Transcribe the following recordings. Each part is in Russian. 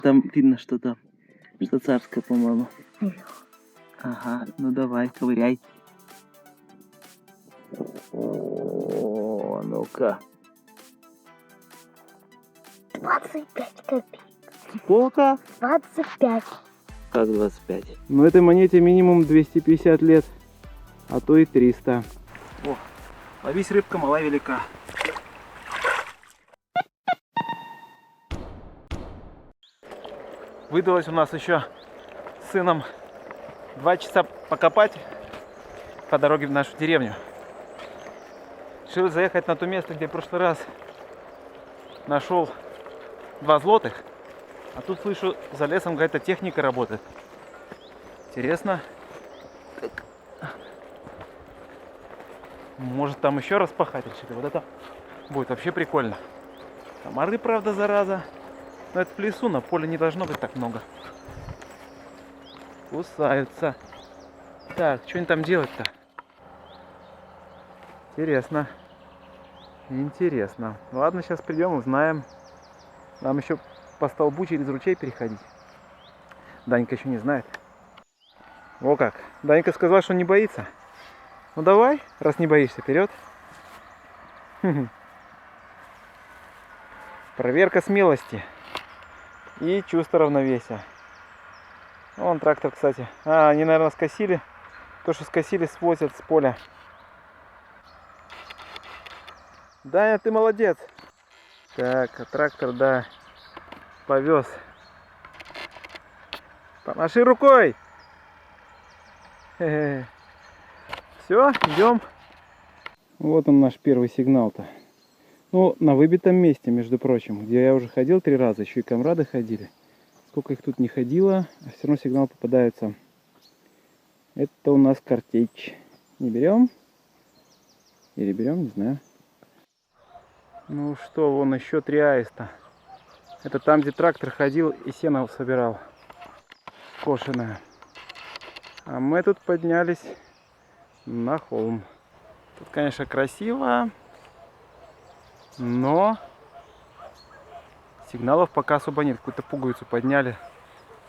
Там видно что-то, что царское, по-моему. Ага, ну давай, ковыряй. О, ну-ка. 25 копеек. Сколько? 25. Как 25? Ну этой монете минимум 250 лет, а то и 300. О, ловись, рыбка мала велика. Выдалось у нас еще с сыном 2 часа покопать по дороге в нашу деревню. Решил заехать на то место, где в прошлый раз нашел 2 злотых. А тут слышу, за лесом какая-то техника работает. Интересно. Так. Может там еще раз пахать решили. Вот это будет вообще прикольно. Комары, правда, зараза. Но это в лесу, на поле не должно быть так много. Кусаются. Так, что они там делать-то? Интересно. Интересно. Ладно, сейчас придем, узнаем. Нам еще по столбу через ручей переходить. Данька еще не знает. О как. Данька сказал, что не боится. Ну давай, раз не боишься, вперед. Проверка смелости и чувство равновесия. Вон трактор, кстати. Они, наверное, скосили. То, что скосили, свозят с поля. Даня, ты молодец. Так, а трактор, да, повез. Помаши рукой. Все, идем. Вот он наш первый сигнал-то. Ну, на выбитом месте, между прочим, где я уже ходил 3 раза, еще и комрады ходили. Сколько их тут не ходило, а все равно сигнал попадается. Это у нас картечь. Не берем? Или берем, не знаю. Ну что, вон еще 3 аиста. Это там, где трактор ходил и сено собирал. Кошеное. А мы тут поднялись на холм. Тут, конечно, красиво, но сигналов пока особо нет. Какую-то пуговицу подняли,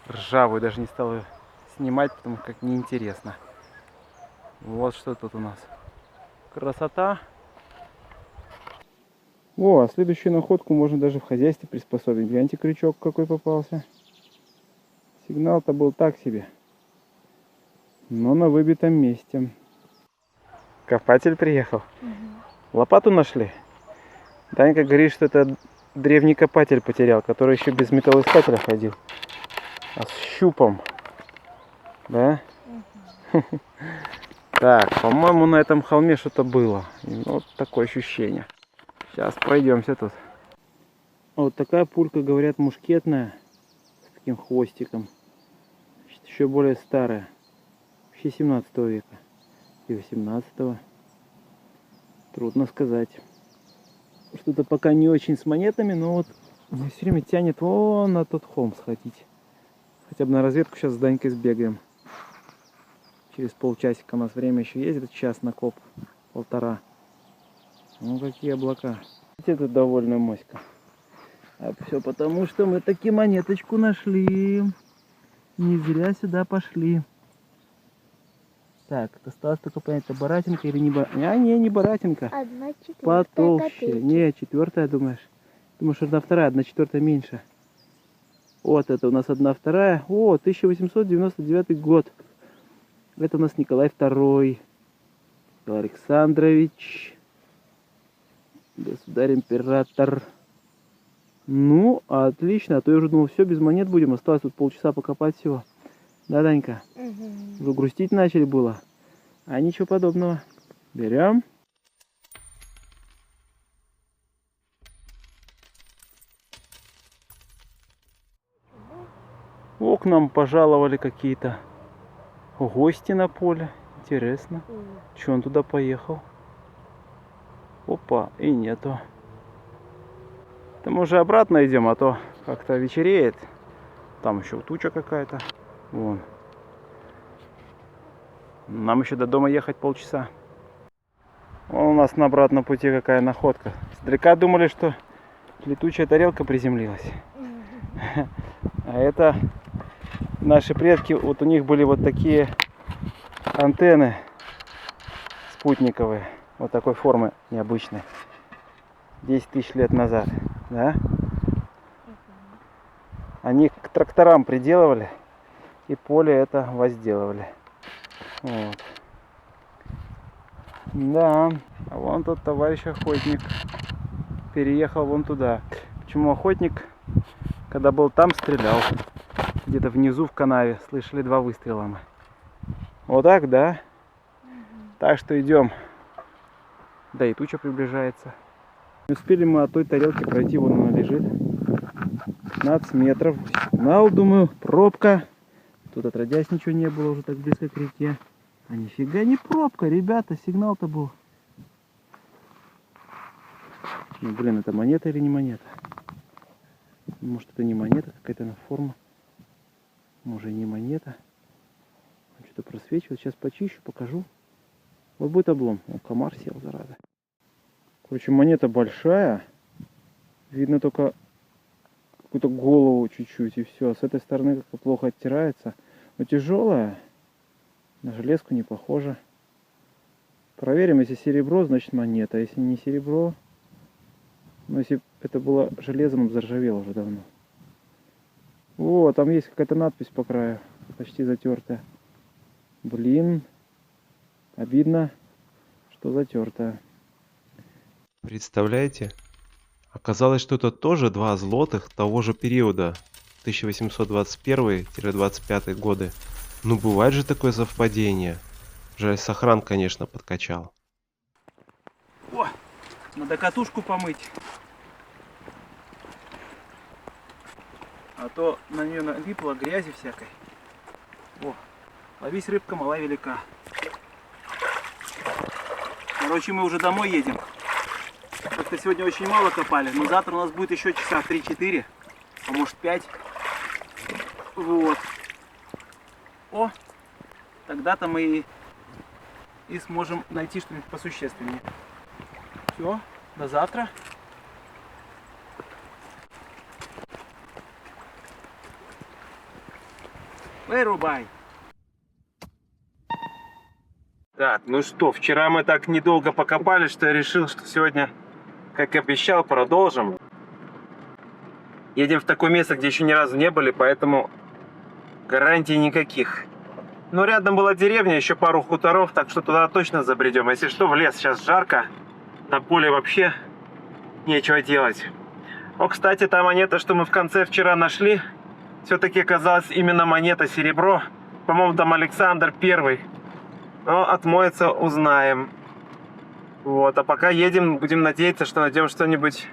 ржавую, даже не стал ее снимать, потому как неинтересно. Вот что тут у нас. Красота. О, а следующую находку можно даже в хозяйстве приспособить. Гляньте, крючок какой попался. Сигнал-то был так себе, но на выбитом месте. Копатель приехал. Лопату нашли. Данька говорит, что это древний копатель потерял, который еще без металлоискателя ходил. А с щупом. Да? Так, по-моему, на этом холме что-то было. Вот такое ощущение. Сейчас пройдемся тут. Вот такая пулька, говорят, мушкетная. С таким хвостиком. Значит, еще более старая. Вообще 17 века. И 18-го. Трудно сказать. Что-то пока не очень с монетами, но вот меня все время тянет вон на тот холм сходить. Хотя бы на разведку сейчас с Данькой сбегаем. Через полчасика у нас время еще есть, это час на коп. 1,5. Ну какие облака. Это довольно моська. А все потому, что мы таки монеточку нашли. Не зря сюда пошли. Так, осталось только понять, это баратинка или не баратинка. А, не баратинка. 1/4 Потолще. копейки. Не, 4-я, думаешь? Думаешь, 1/2, 1/4 меньше. Вот это у нас 1/2. О, 1899 год. Это у нас Николай II. Николай Александрович. Государь-император. Ну, отлично. А то я уже думал, все, без монет будем. Осталось тут полчаса покопать всего. Да, Данька? Вы грустить начали было? А ничего подобного. Берем. О, к нам пожаловали какие-то гости на поле. Интересно. Че он туда поехал? Опа, и нету. Да мы уже обратно идем, а то как-то вечереет. Там еще туча какая-то. Вон. Нам еще до дома ехать полчаса. Вон у нас на обратном пути какая находка. Издалека думали, что летучая тарелка приземлилась. А это наши предки, вот у них были вот такие антенны спутниковые. Вот такой формы необычной. 10 тысяч лет назад. Да? Они к тракторам приделывали и поле это возделывали. Вот. Да, а вон тот товарищ охотник переехал вон туда. Почему охотник, когда был там, стрелял? Где-то внизу в канаве слышали 2 выстрела мы. Вот так, да? Так что идем. Да и туча приближается. Не успели мы от той тарелки пройти, вон она лежит. 15 метров. Сигнал, думаю, пробка. Тут отродясь ничего не было уже так близко к реке. А нифига не пробка, ребята, сигнал-то был. Ну, блин, это монета или не монета? Может, это не монета, какая-то форма. Может, и не монета. Что-то просвечивает. Сейчас почищу, покажу. Вот будет облом. О, комар сел, зараза. Короче, монета большая. Видно только какую-то голову чуть-чуть и все. С этой стороны как-то плохо оттирается. Но тяжелая. На железку не похоже. Проверим, если серебро, значит монета. Если не серебро, но если это было железом, заржавело уже давно. О, там есть какая-то надпись по краю. Почти затертая. Блин. Обидно, что затертая. Представляете? Оказалось, что это тоже 2 злотых того же периода, 1821-25 годы. Ну бывает же такое совпадение. Жаль, сохран, конечно, подкачал. О, надо катушку помыть. А то на нее налипло грязи всякой. О, ловись, рыбка мала велика. Короче, мы уже домой едем. Как-то сегодня очень мало копали, но завтра у нас будет еще часа 3-4, а может 5. Вот. О, тогда-то мы и сможем найти что-нибудь посущественнее. Все, до завтра. Вырубай. Так, ну что, вчера мы так недолго покопали, что я решил, что сегодня, как и обещал, продолжим. Едем в такое место, где еще ни разу не были, поэтому гарантий никаких. Но рядом была деревня, еще пару хуторов, так что туда точно забредем. Если что, в лес, сейчас жарко, на поле вообще нечего делать. О, кстати, та монета, что мы в конце вчера нашли, все-таки оказалась именно монета серебро. По-моему, там Александр I. Но отмоется, узнаем. Вот, а пока едем, будем надеяться, что найдем что-нибудь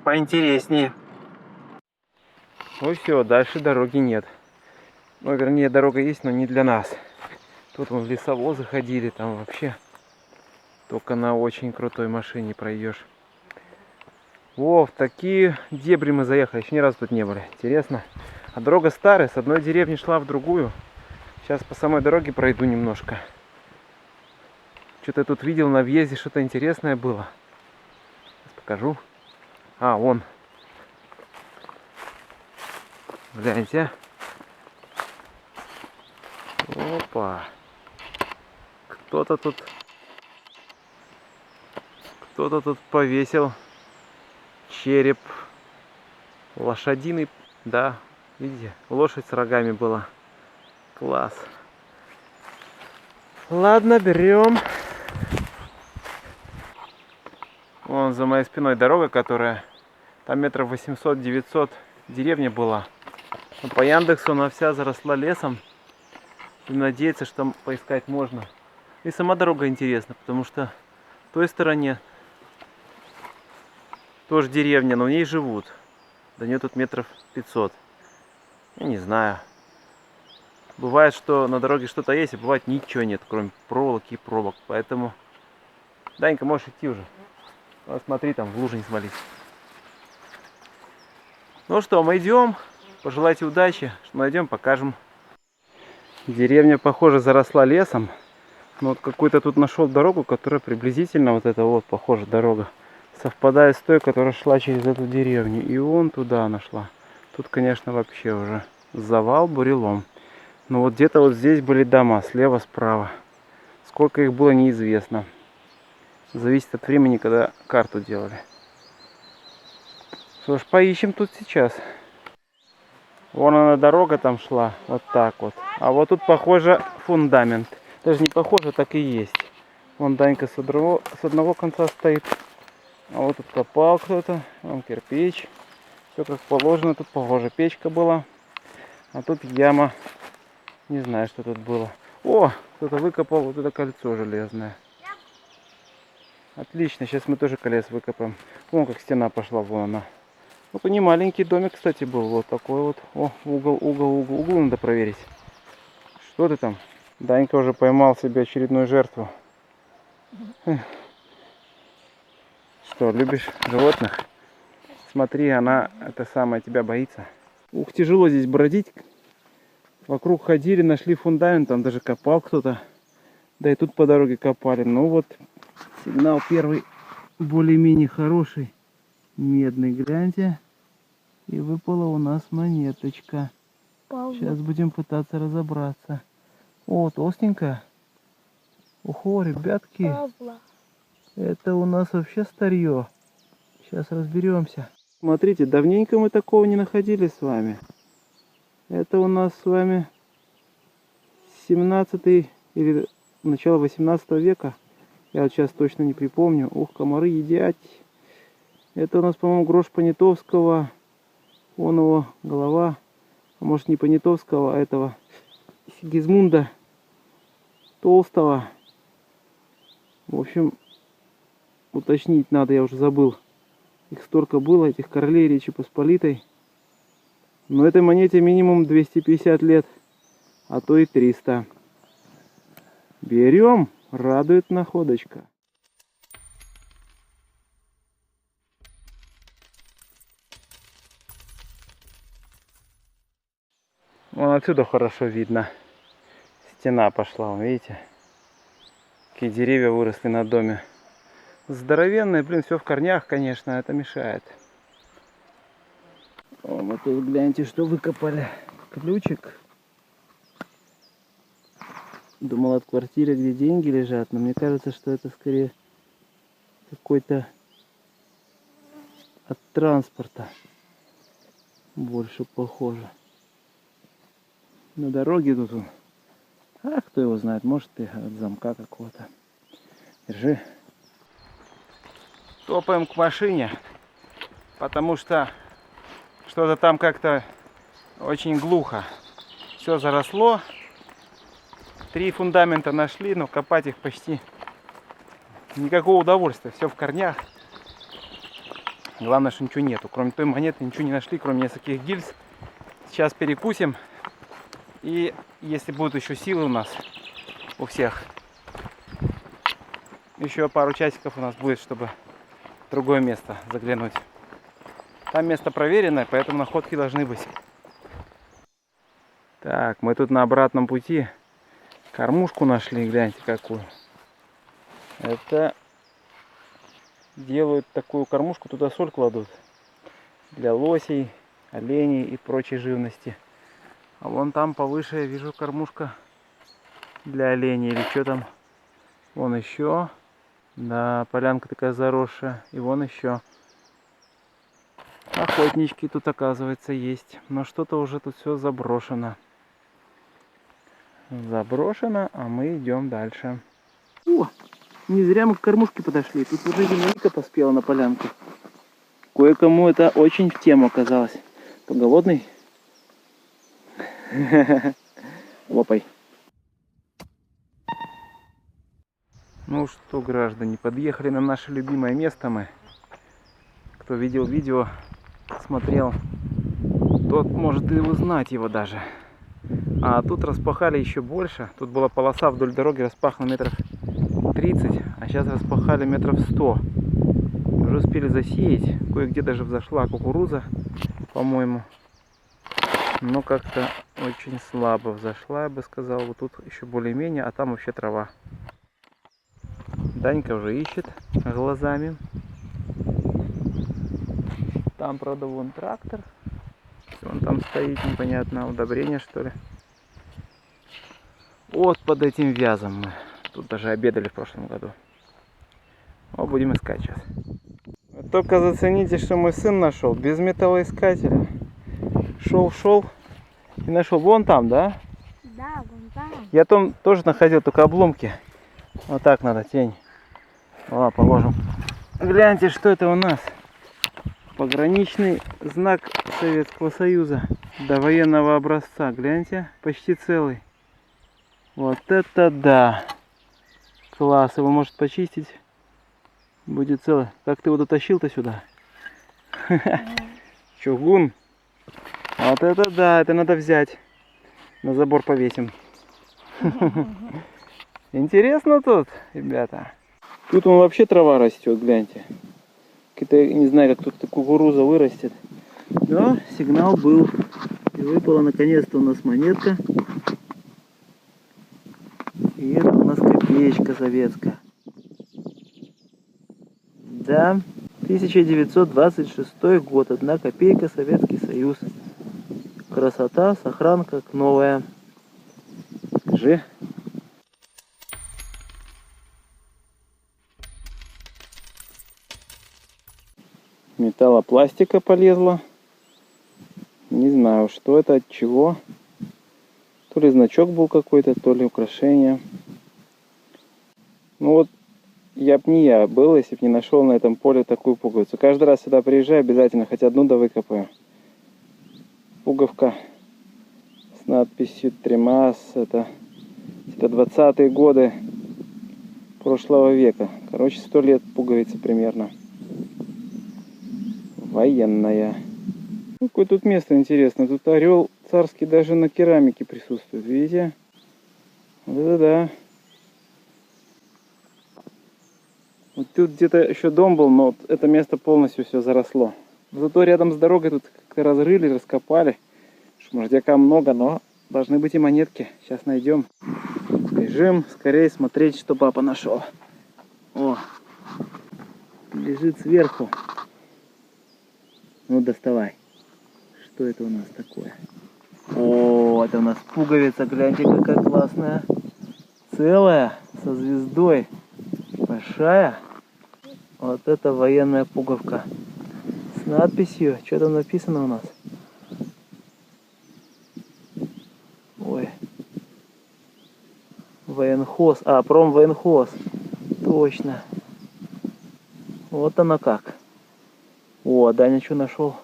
поинтереснее. Ну все, дальше дороги нет. Ну, вернее, дорога есть, но не для нас. Тут вон лесовозы ходили, там вообще только на очень крутой машине пройдешь. О, в такие дебри мы заехали, еще ни разу тут не были. Интересно. А дорога старая, с одной деревни шла в другую. Сейчас по самой дороге пройду немножко. Что-то я тут видел на въезде, что-то интересное было. Сейчас покажу. А, вон. Гляньте. Опа. Кто-то тут повесил череп лошадиный. Да, видите, лошадь с рогами была. Класс. Ладно, берем. Вон за моей спиной дорога, которая там метров 800-900 деревня была. Но по Яндексу она вся заросла лесом. И надеяться, что там поискать можно. И сама дорога интересна, потому что в той стороне тоже деревня, но в ней живут. До нее тут метров 500. Я не знаю. Бывает, что на дороге что-то есть, а бывает ничего нет, кроме проволоки и пробок. Поэтому, Данька, можешь идти уже. Вот смотри, там в лужу не свались. Ну что, мы идем. Пожелайте удачи. Что найдем, покажем. Деревня, похоже, заросла лесом. Но вот какую-то тут нашел дорогу, которая приблизительно, вот эта вот, похоже, дорога, совпадает с той, которая шла через эту деревню. И вон туда она шла. Тут, конечно, вообще уже завал, бурелом. Но вот где-то вот здесь были дома, слева, справа. Сколько их было, неизвестно. Зависит от времени, когда карту делали. Что ж, поищем тут сейчас. Вон она, дорога там шла, вот так вот. А вот тут, похоже, фундамент. Даже не похоже, так и есть. Вон Данька с одного конца стоит. А вот тут копал кто-то. Вон кирпич. Все как положено. Тут, похоже, печка была. А тут яма. Не знаю, что тут было. О, кто-то выкопал вот это кольцо железное. Отлично, сейчас мы тоже колес выкопаем. Вон как стена пошла, вон она. Вот у нее маленький домик, кстати, был. Вот такой вот. О, угол надо проверить. Что ты там? Данька уже поймал себе очередную жертву. Что, любишь животных? Смотри, она, это самое, тебя боится. Ух, тяжело здесь бродить. Вокруг ходили, нашли фундамент, там даже копал кто-то. Да и тут по дороге копали. Ну вот, сигнал первый более-менее хороший. Медный, гляньте. И выпала у нас монеточка. Павла. Сейчас будем пытаться разобраться. О, толстенькая. Ого, ребятки. Павла. Это у нас вообще старье. Сейчас разберемся. Смотрите, давненько мы такого не находили с вами. Это у нас с вами 17 или начало 18 века. Я вот сейчас точно не припомню. Ух, комары едят. Это у нас, по-моему, грош Понятовского. Вон его голова. А может, не Понятовского, а этого Сигизмунда Толстого. В общем, уточнить надо, я уже забыл. Их столько было, этих королей Речи Посполитой. Но этой монете минимум 250 лет, а то и 300. Берем, радует находочка. Вон отсюда хорошо видно. Стена пошла, вон, видите? Какие деревья выросли на доме. Здоровенные, блин, все в корнях, конечно, это мешает. О, вот тут гляньте, что выкопали. Ключик. Думал, от квартиры, где деньги лежат, но мне кажется, что это скорее какой-то от транспорта. Больше похоже. На дороге тут он. А кто его знает, может и от замка какого-то. Держи. Топаем к машине, потому что что-то там как-то очень глухо. Все заросло. 3 фундамента нашли, но копать их почти никакого удовольствия. Все в корнях. Главное, что ничего нету. Кроме той монеты ничего не нашли, кроме нескольких гильз. Сейчас перекусим. И если будут еще силы у нас, у всех, еще пару часиков у нас будет, чтобы в другое место заглянуть. Там место проверенное, поэтому находки должны быть. Так, мы тут на обратном пути кормушку нашли, гляньте какую. Это делают такую кормушку, туда соль кладут. Для лосей, оленей и прочей живности. А вон там повыше я вижу кормушка для оленей или что там. Вон еще. Да, полянка такая заросшая. И вон еще. Охотнички тут, оказывается, есть. Но что-то уже тут все заброшено. Заброшено, а мы идем дальше. О, не зря мы к кормушке подошли. Тут уже земляника поспела на полянке. Кое-кому это очень в тему оказалось. Кто голодный? Лопай. Ну что, граждане, подъехали на наше любимое место мы. Кто видел видео, смотрел, тот может и узнать его даже. А тут распахали еще больше. Тут была полоса вдоль дороги, распахана метров 30, а сейчас распахали метров 100. Уже успели засеять. Кое-где даже взошла кукуруза, по-моему. Но как-то очень слабо взошла, я бы сказал. Вот тут еще более-менее, а там вообще трава. Данька уже ищет глазами. Там, правда, вон трактор Он там стоит, непонятно, удобрение что ли. Вот под этим вязом мы. Тут даже обедали в прошлом году. О, будем искать сейчас. Вы только зацените, что мой сын нашел. Без металлоискателя. Шел и нашел. Вон там, да? Да, вон там. Я там тоже находил, только обломки. Вот так надо, тень. Ладно, положим. Гляньте, что это у нас. Пограничный знак Советского Союза. До военного образца. Гляньте, почти целый. Вот это да. Класс, его может почистить. Будет целый. Как ты его дотащил-то сюда? Чугун. Вот это да, это надо взять. На забор повесим. Интересно тут, ребята. Тут он вообще трава растет, гляньте. Какая-то, не знаю, как тут кукуруза вырастет. Но сигнал был. И выпала наконец-то у нас монетка. И это у нас копеечка советская. Да, 1926 год. 1 копейка, Советский Союз. Красота, сохранка как новая. Скажи. Металлопластика полезла. Не знаю, что это, от чего. То ли значок был какой-то, то ли украшение. Ну вот, я б не я был, если бы не нашел на этом поле такую пуговицу. Каждый раз сюда приезжаю, обязательно хоть одну да выкопаю. Пуговка с надписью «Тремас». Это 20-е годы прошлого века. Короче, 100 лет пуговицы примерно. Военная. Какое тут место интересное. Тут орел царский даже на керамике присутствует. Видите? Вот это да. Вот тут где-то еще дом был, но вот это место полностью все заросло. Зато рядом с дорогой тут как-то разрыли, раскопали. Шмурдяка много, но должны быть и монетки. Сейчас найдем. Бежим скорее смотреть, что папа нашел. О, лежит сверху. Ну, доставай. Что это у нас такое? О, это у нас пуговица. Гляньте, какая классная. Целая, со звездой. Большая. Вот это военная пуговка. С надписью. Что там написано у нас? Ой. Военхоз. А, промвоенхоз. Точно. Вот она как. О, а Даня что нашел?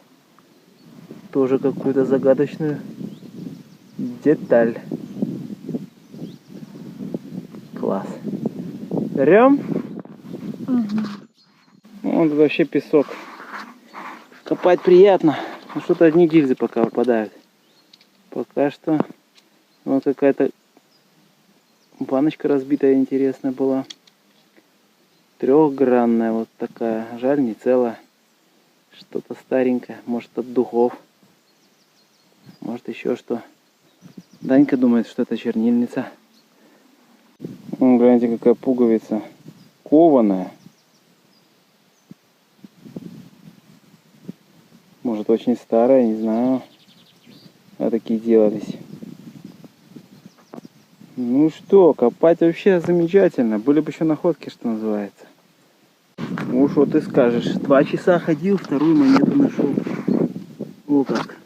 Тоже какую-то загадочную деталь. Класс. Берем. Вон тут вообще песок. Копать приятно. Но что-то одни гильзы пока выпадают. Пока что вот какая-то баночка разбитая интересная была. Трехгранная вот такая. Жаль, не целая. Что-то старенькое. Может, от духов. Может, еще что. Данька думает, что это чернильница. Вон, гляньте, какая пуговица. Кованая. Может, очень старая, не знаю. А такие делались. Ну что, копать вообще замечательно. Были бы еще находки, что называется. Ну что ты скажешь. 2 часа ходил, вторую монету нашел. О как.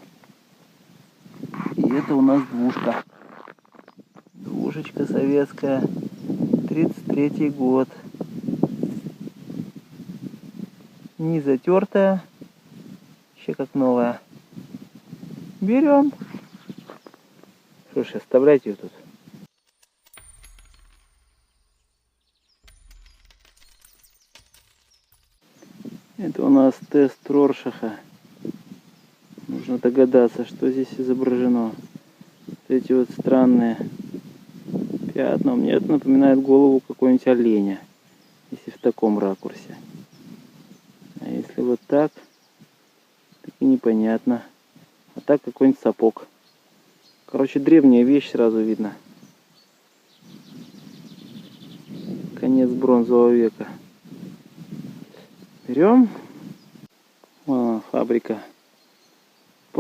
И это у нас двушка. Двушечка советская. 33-й год. Не затертая. Еще как новая. Берем. Что ж, оставлять ее тут. Это у нас тест Роршаха. Нужно догадаться, что здесь изображено. Вот эти вот странные пятна. Мне это напоминает голову какого-нибудь оленя. Если в таком ракурсе. А если вот так, так и непонятно. А так какой-нибудь сапог. Короче, древняя вещь сразу видно. Конец бронзового века. Берем. Вон фабрика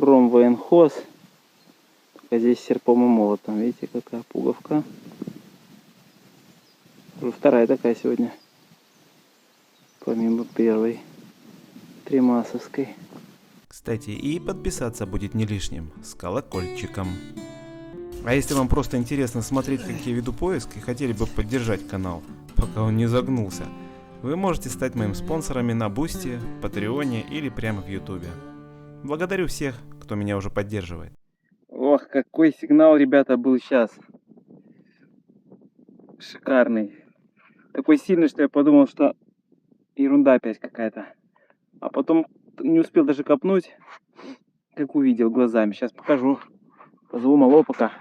Промвоенхоз. Только здесь серпом и молотом. Видите, какая пуговка. Уже вторая такая сегодня. Помимо первой. Тримасовской. Кстати, и подписаться будет не лишним, с колокольчиком. А если вам просто интересно смотреть, как я веду поиск и хотели бы поддержать канал, пока он не загнулся, вы можете стать моим спонсорами на Бусти, Патреоне или прямо в Ютубе. Благодарю всех, кто меня уже поддерживает. Ох, какой сигнал, ребята, был сейчас. Шикарный. Такой сильный, что я подумал, что ерунда опять какая-то. А потом не успел даже копнуть, как увидел глазами. Сейчас покажу. Позову малого пока.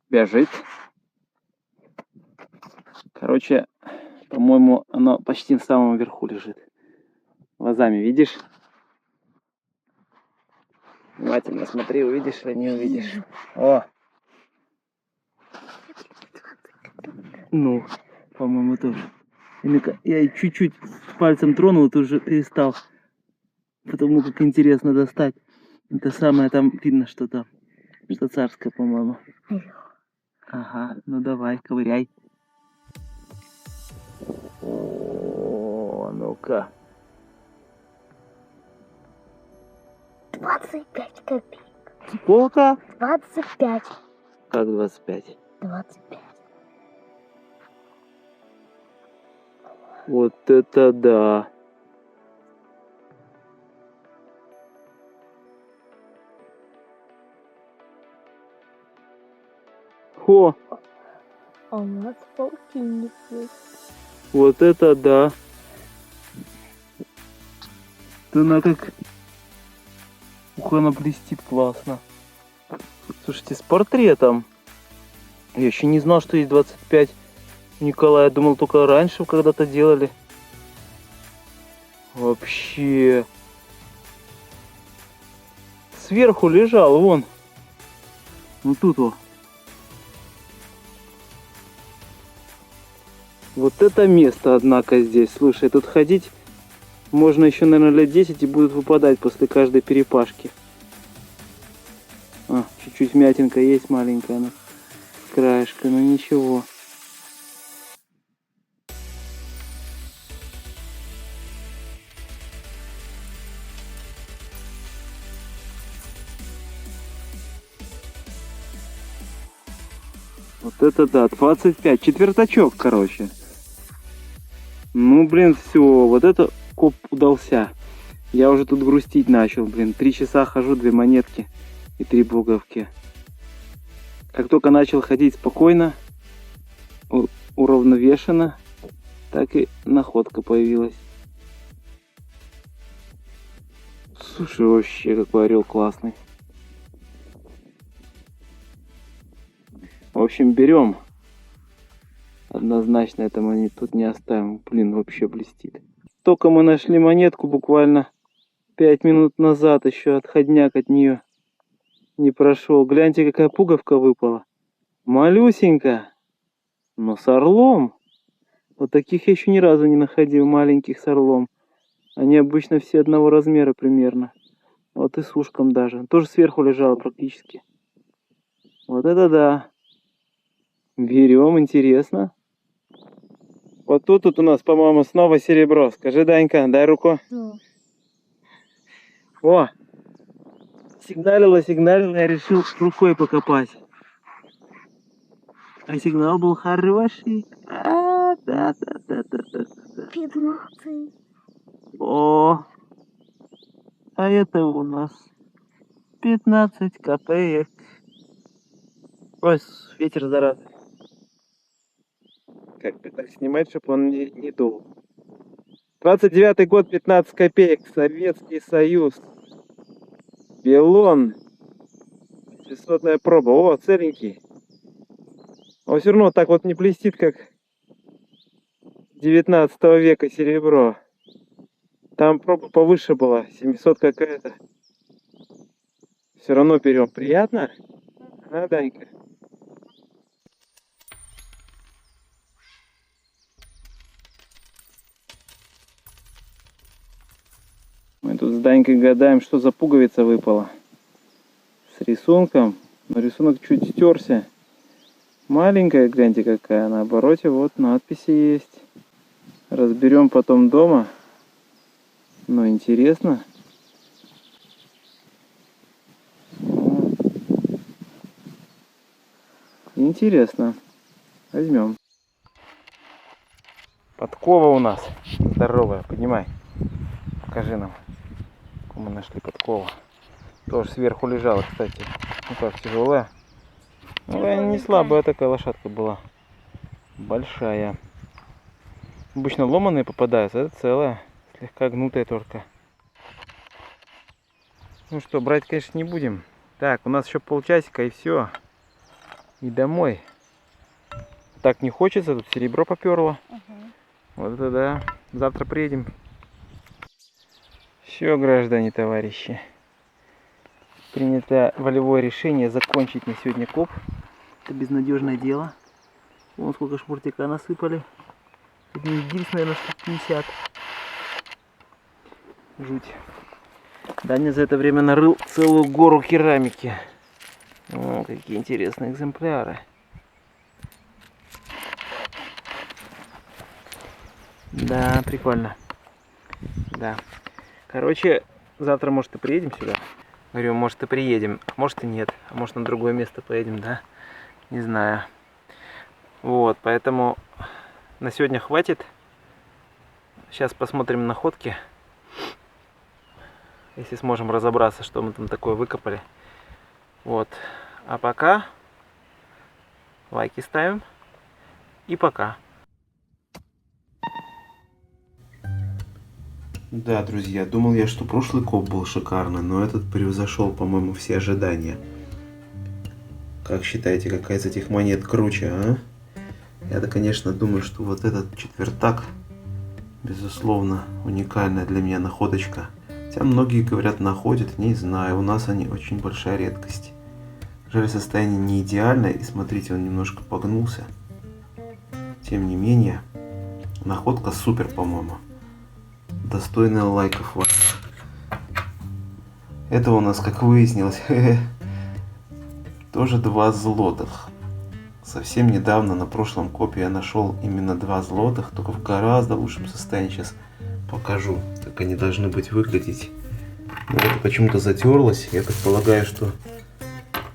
Бежит. Короче, по-моему, оно почти на самом верху лежит. Глазами видишь? Внимательно смотри, увидишь или не увидишь. О! Ну, по-моему, тоже. Я чуть-чуть пальцем тронул, ты уже перестал. Потому как интересно достать. Это самое, там видно, что там. Что царское, по-моему. Ага, ну давай, ковыряй. О, ну-ка. 25 копеек. Сколько? 25. Как 25? 25. Вот это да. О, А у нас полтинник есть. вот это да. Она как... Ух, она блестит классно. Слушайте, с портретом. Я еще не знал, что есть 25. Николай, я думал, только раньше когда-то делали. Вообще. Сверху лежал, вон. Ну тут вот. Вот это место, однако, здесь. Слушай, тут ходить можно еще, наверное, лет 10 и будут выпадать после каждой перепашки. А, чуть-чуть мятинка есть маленькая, она с краешка, но ничего. Вот это да, 25, четвертачок, короче. Ну, блин, все, вот это коп удался. Я уже тут грустить начал, блин. 3 часа хожу, 2 монетки и 3 буговки. Как только начал ходить спокойно, уравновешенно, так и находка появилась. Слушай, вообще какой орел классный. В общем, берем. Однозначно это мы тут не оставим. Блин, вообще блестит. Только мы нашли монетку буквально 5 минут назад. Еще отходняк от нее не прошел. Гляньте, какая пуговка выпала. Малюсенька. Но с орлом. Вот таких я еще ни разу не находил. Маленьких с орлом. Они обычно все одного размера примерно. Вот и с ушком даже. Тоже сверху лежала практически. Вот это да. Берем, интересно. Вот тут у нас, по-моему, снова серебро. Скажи, Данька, дай руку. Да. О! Сигналила, я решил рукой покопать. А сигнал был хороший. Да. 15. О! А это у нас 15 копеек. Ой, ветер зараза. Как бы так снимать, чтобы он не дул. 29-й год, 15 копеек. Советский Союз. Белон. 600-я проба. О, целенький. Он все равно так вот не блестит, как 19 века серебро. Там проба повыше была. 700 какая-то. Все равно берем. Приятно? А, Данька? Мы тут с Данькой гадаем, что за пуговица выпала. С рисунком. Но рисунок чуть стерся. Маленькая, гляньте какая. На обороте вот надписи есть. Разберем потом дома. Но интересно. Интересно. Возьмем. Подкова у нас здоровая. Поднимай. Покажи нам. Мы нашли подкову. Тоже сверху лежала, кстати. Ну как, тяжелая. Ну, не слабая такая лошадка была. Большая. Обычно ломаные попадаются, это целая. Слегка гнутая только. Ну что, брать, конечно, не будем. Так, у нас еще полчасика и все. И домой. Так не хочется, тут серебро поперло. Вот это да. Завтра приедем. Все, граждане, товарищи. Принято волевое решение закончить на сегодня коп. Это безнадежное дело. Вон сколько шмуртика насыпали. Тут не единственное, наверное, штук 50. Жуть. Даня за это время нарыл целую гору керамики. О, какие интересные экземпляры. Да, прикольно. Да. Короче, завтра, может, и приедем сюда. Говорю, может, и приедем, может и нет. А может, на другое место поедем, да? Не знаю. Вот, поэтому на сегодня хватит. Сейчас посмотрим находки. Если сможем разобраться, что мы там такое выкопали. Вот. А пока лайки ставим. И пока. Да, друзья, думал я, что прошлый коп был шикарный, но этот превзошел, по-моему, все ожидания. Как считаете, какая из этих монет круче, а? Я-то, конечно, думаю, что вот этот четвертак, безусловно, уникальная для меня находочка. Хотя многие говорят, находят, не знаю, у нас они очень большая редкость. Жаль, состояние не идеальное, и смотрите, он немножко погнулся. Тем не менее, находка супер, по-моему. Достойная лайков. Это у нас, как выяснилось, тоже 2 злотых. Совсем недавно на прошлом копе я нашел именно 2 злотых, только в гораздо лучшем состоянии. Сейчас покажу, как они должны быть выглядеть. Но это почему-то затерлось. Я так полагаю, что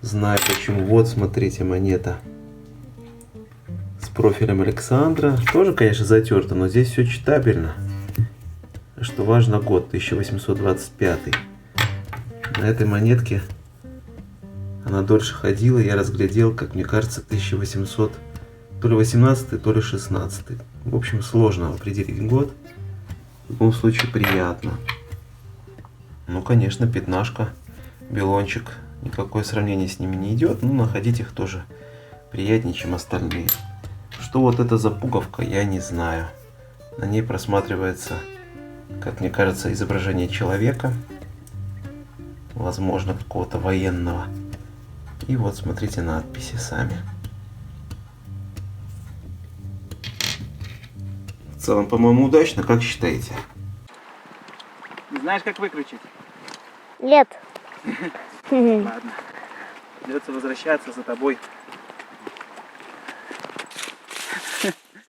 знаю почему. Вот, смотрите, монета с профилем Александра. Тоже, конечно, затерта, но здесь все читабельно. Что важно, год 1825. На этой монетке она дольше ходила, я разглядел, как мне кажется, 1800, то ли 18, то ли 16. В общем, сложно определить год. В любом случае приятно. Ну, конечно, пятнашка, белончик. Никакое сравнение с ними не идет, но находить их тоже приятнее, чем остальные. Что вот это за пуговка, я не знаю. На ней просматривается, как мне кажется, изображение человека. Возможно, какого-то военного. И вот смотрите надписи сами. В целом, по-моему, удачно. Как считаете? Не знаешь, как выключить? Нет. Ладно. Придется возвращаться за тобой.